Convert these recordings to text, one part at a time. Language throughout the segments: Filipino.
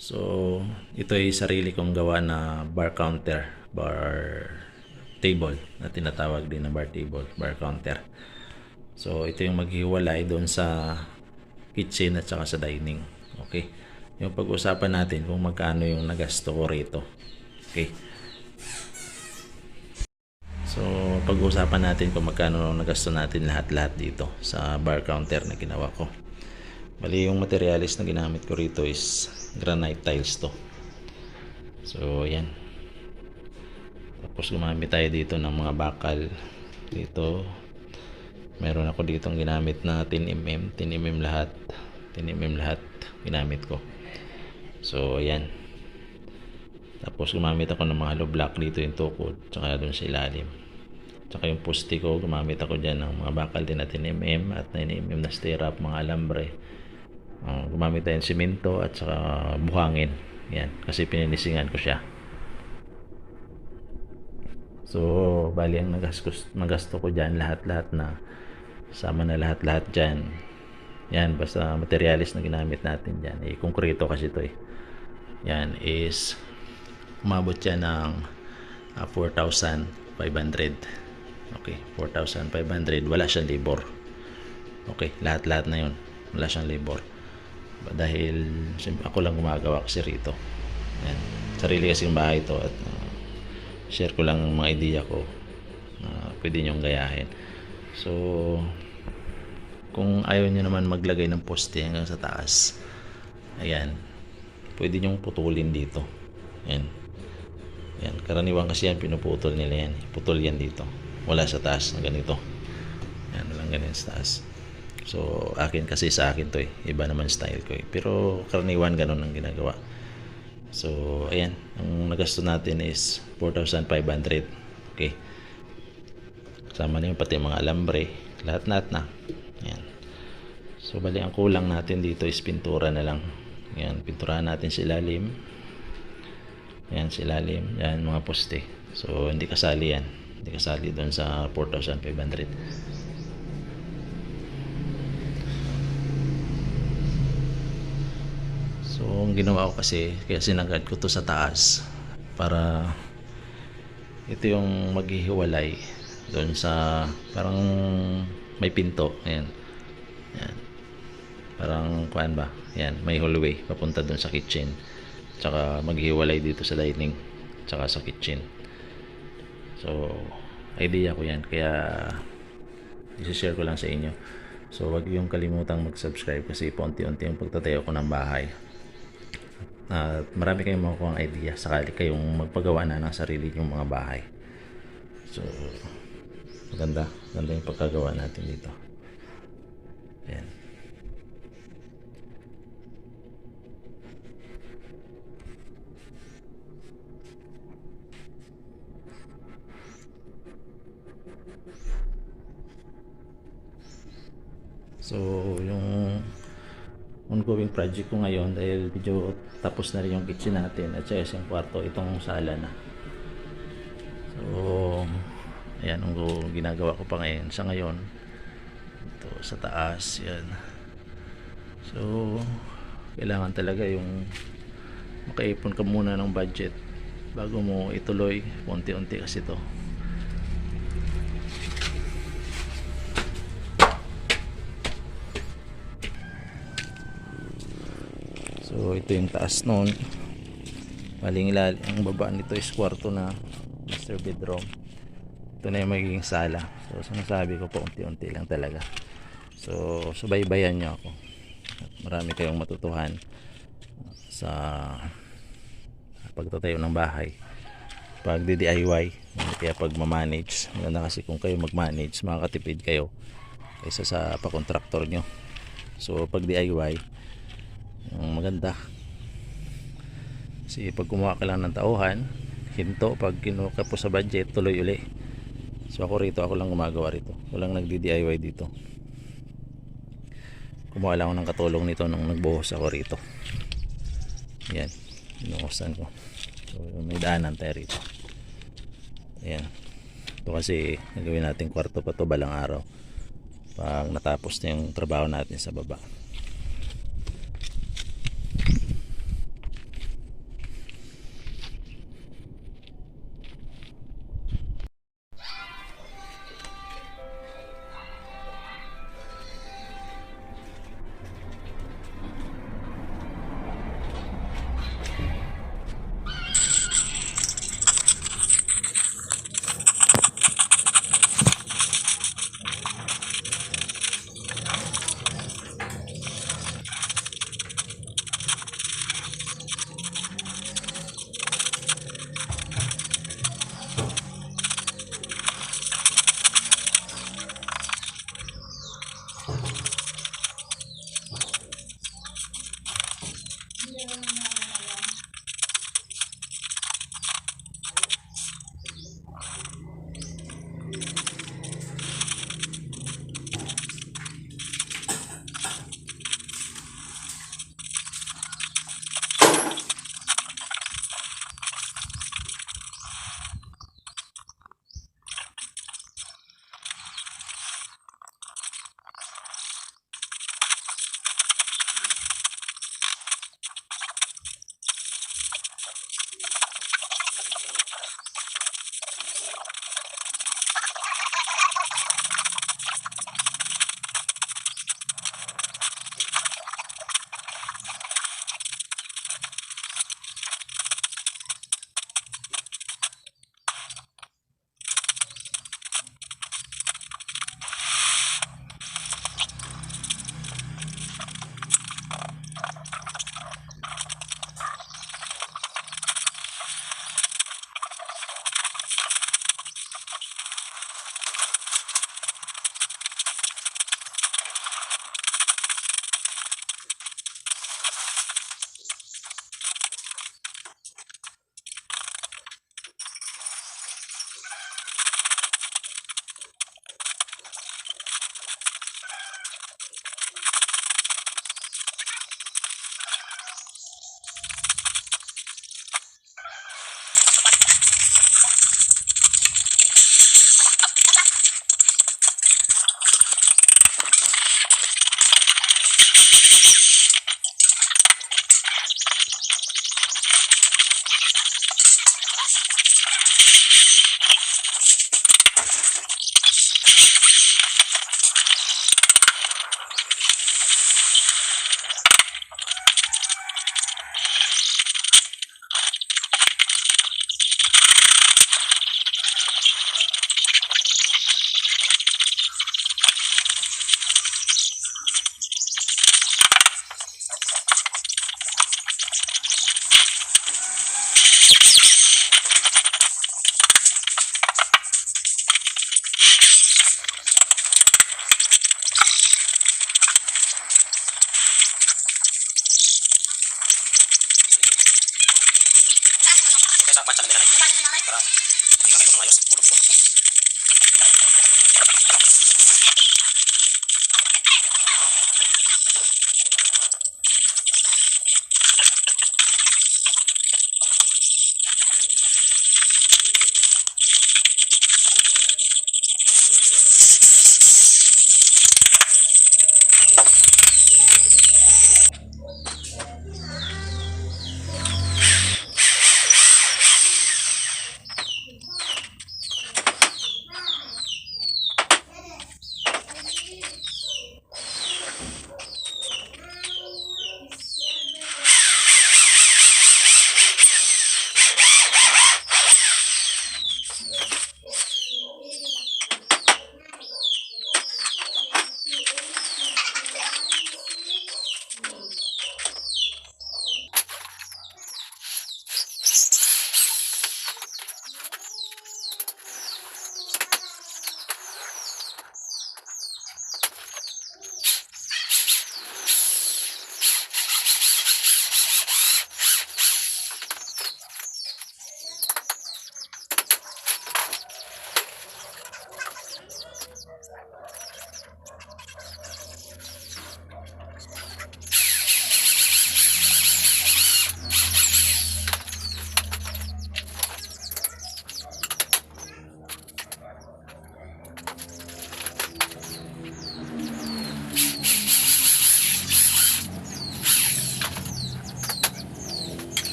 So, ito ay sarili kong gawa na bar counter, bar table na tinatawag din na bar table, bar counter. So, ito yung maghiwalay doon sa kitchen at saka sa dining. Okay. Yung pag-usapan natin kung magkano yung nagasto ko rito. Okay. So, pag-usapan natin kung magkano nagasto natin lahat-lahat dito sa bar counter na ginawa ko. Bali, yung materialis na ginamit ko rito is granite tiles to. So, yan. Tapos gumamit tayo dito ng mga bakal. Dito, meron ako ditong ginamit na 10mm. 10mm lahat. 10mm lahat ginamit ko. So, yan. Tapos gumamit ako ng mga hollow block dito yung tukod. Tsaka doon sa ilalim. Tsaka yung poste ko, gumamit ako dyan ng mga bakal din na 10mm at 9mm na stirrup, mga alambre. Gumamit tayo ng simento at saka buhangin. Yan, kasi pininisingan ko siya. So, bali ang nagasto ko dyan, lahat-lahat na sama na lahat-lahat dyan. Yan, basta materialis na ginamit natin dyan. Konkreto kasi ito eh. Yan is umabot yan ng 4,500. Okay, 4,500. Wala siyang labor. Okay, lahat-lahat na yun. Wala siyang labor. Dahil ako lang gumagawa kasi rito. Yan. Sarili kasing bahay ito at share ko lang mga idea ko na pwede nyong gayahin. So, kung ayaw nyo naman maglagay ng poste hanggang sa taas, ayan, pwede nyong putulin dito. Yan. Yan, karaniwan kasi yan, pinuputol nila yan. Putol yan dito. Wala sa taas na ganito. Yan, walang ganyan sa taas. So, akin kasi sa akin to eh. Iba naman style ko eh. Pero karaniwan ganun ang ginagawa. So, ayan. Ang nagasto natin is 4,500. Okay. Kasama na yung pati mga alambre. Lahat-lahat na. Ayan. So, bali ang kulang natin dito is pintura na lang. Ayan. Pinturahan natin sa ilalim. Ayan, sa ilalim. Ayan, mga poste. So, hindi kasali yan. Hindi kasali doon sa 4,500. So, ang ginawa ko kasi, kaya sinagad ko to sa taas para ito yung maghihiwalay doon sa parang may pinto. Ayan. Ayan. Parang kuan ba? Ayan, may hallway papunta doon sa kitchen. Tsaka maghihiwalay dito sa dining tsaka sa kitchen. So, idea ko yan. Kaya i-share ko lang sa inyo. So, wag yung kalimutang mag-subscribe kasi paunti-unti yung pagtatayo ko ng bahay. Marami kayong makukuha ang idea sakali kayong magpagawa na ng sarili yung mga bahay. So, maganda yung pagkagawa natin dito. Ayan. So, yung ongoing project ko ngayon, dahil medyo tapos na rin yung kitchen natin at saka yung kwarto, itong sala na. So, ayan ang ginagawa ko pa ngayon sa ngayon. Ito sa taas, yan. So, kailangan talaga yung makaipon ka muna ng budget bago mo ituloy, unti-unti kasi to. So, ito yung taas nun. Maling ilalim. Ang baba nito is kwarto na master bedroom. Ito na yung magiging sala. So, sinasabi ko po, unti-unti lang talaga. So, subaybayan nyo ako. At marami kayong matutuhan sa pagtatayo ng bahay. Pag DIY, kaya pag ma-manage. Maganda kasi kung kayo mag-manage, makakatipid kayo kaysa sa pa-contractor nyo. So, pag DIY, yung maganda kasi pag kumuha ka lang ng tauhan, hinto, pag kinuha ka po sa budget, tuloy uli. So ako rito, ako lang gumagawa rito, walang nagdi-DIY dito. Kumuha lang ako ng katulong nito nung nagbuhos ako rito. Yan, binuhusan ko. So may daanan tayo rito. Ayan, ito kasi nagawin natin kwarto pa to balang araw pag natapos na yung trabaho natin sa baba.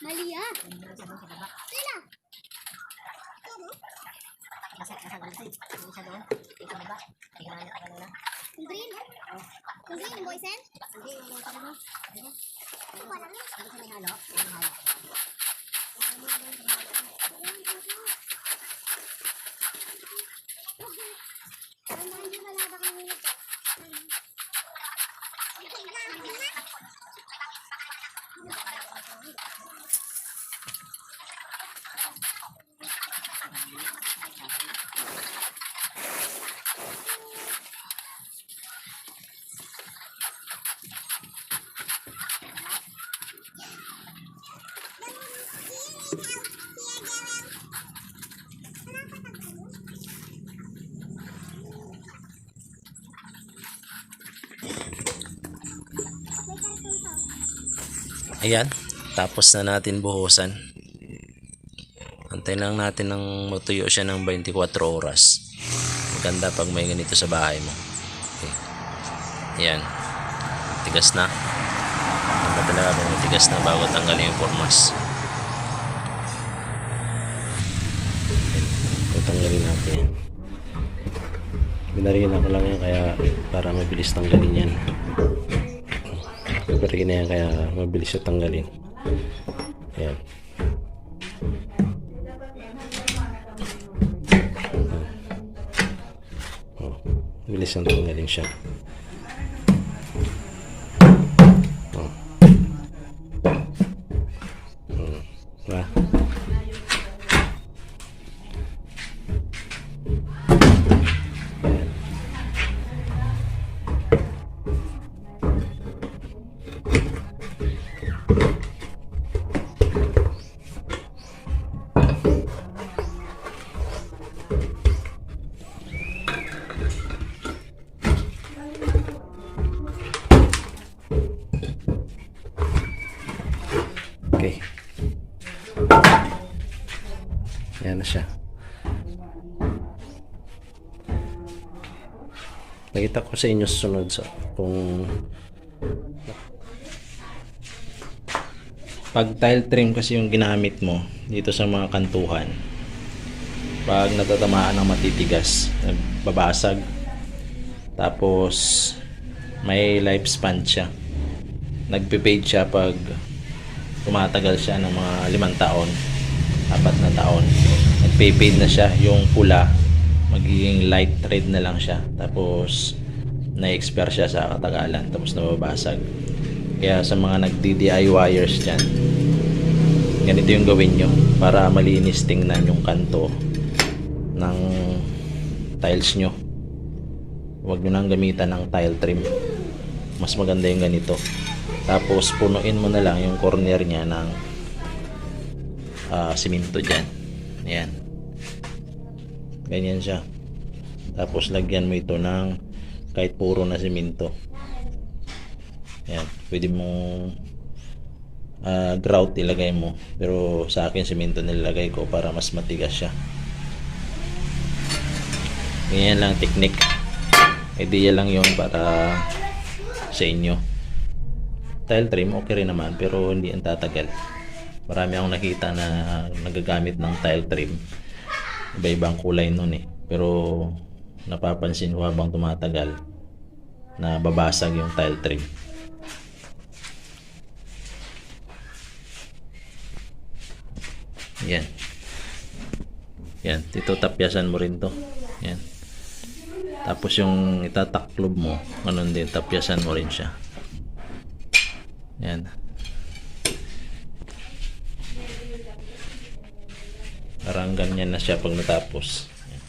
Mali ah. Sila. Yung green? Yung green, yung boysen? Hindi, yung boysen mo. Hindi ko alam yun. Hindi siya may halo. May halo. Ayan, tapos na natin buhusan. Antayin lang natin ng matuyo siya ng 24 oras. Maganda pag may ganito sa bahay mo. Okay. Ayan, tigas na. Maganda talaga pag matigas na bago tanggalin yung formas. Tanggalin natin. Binarihan ko lang yan kaya para mabilis tanggalin yan. Binarihan na yan kaya mabilis siya tanggalin. Ayan. Bilis ang tanggalin siya. Diba? Okay. Ayan na siya. Nakita ko sa inyo sunod sa kung pag tile trim kasi yung ginamit mo dito sa mga kantuhan, pag natatamaan ng matitigas, babasag, tapos may lifespan siya, nagpe-fade siya pag tumatagal siya ng mga 5 taon, 4 na taon, nagpe-fade na siya, yung pula magiging light red na lang siya, tapos na-expire siya sa katagalan, tapos nababasag. Kaya sa mga nagdi-DIYers dyan, ganito yung gawin nyo para malinis tingnan yung kanto ng tiles nyo. Huwag nyo nang gamitan ng tile trim, mas maganda yung ganito. Tapos punuin mo na lang yung corner nya ng simento dyan. Ayan, ganyan siya. Tapos lagyan mo ito ng kahit puro na simento. Ayan, pwede mong grout ilagay mo, pero sa akin simento nilagay ko para mas matigas siya. Ganyan lang technique, idea lang yon para sa inyo. Tile trim okay rin naman, pero hindi ang tatagal. Marami akong nakita na nagagamit ng tile trim, iba-ibang kulay nun pero napapansin ko habang tumatagal na babasag yung tile trim. Yan. Yan, ito tapyasan mo rin to. Yan. Tapos yung itataklob mo, ganun din, tapyasan mo rin siya. Yan. Parang ganyan na siya pag natapos. Yan.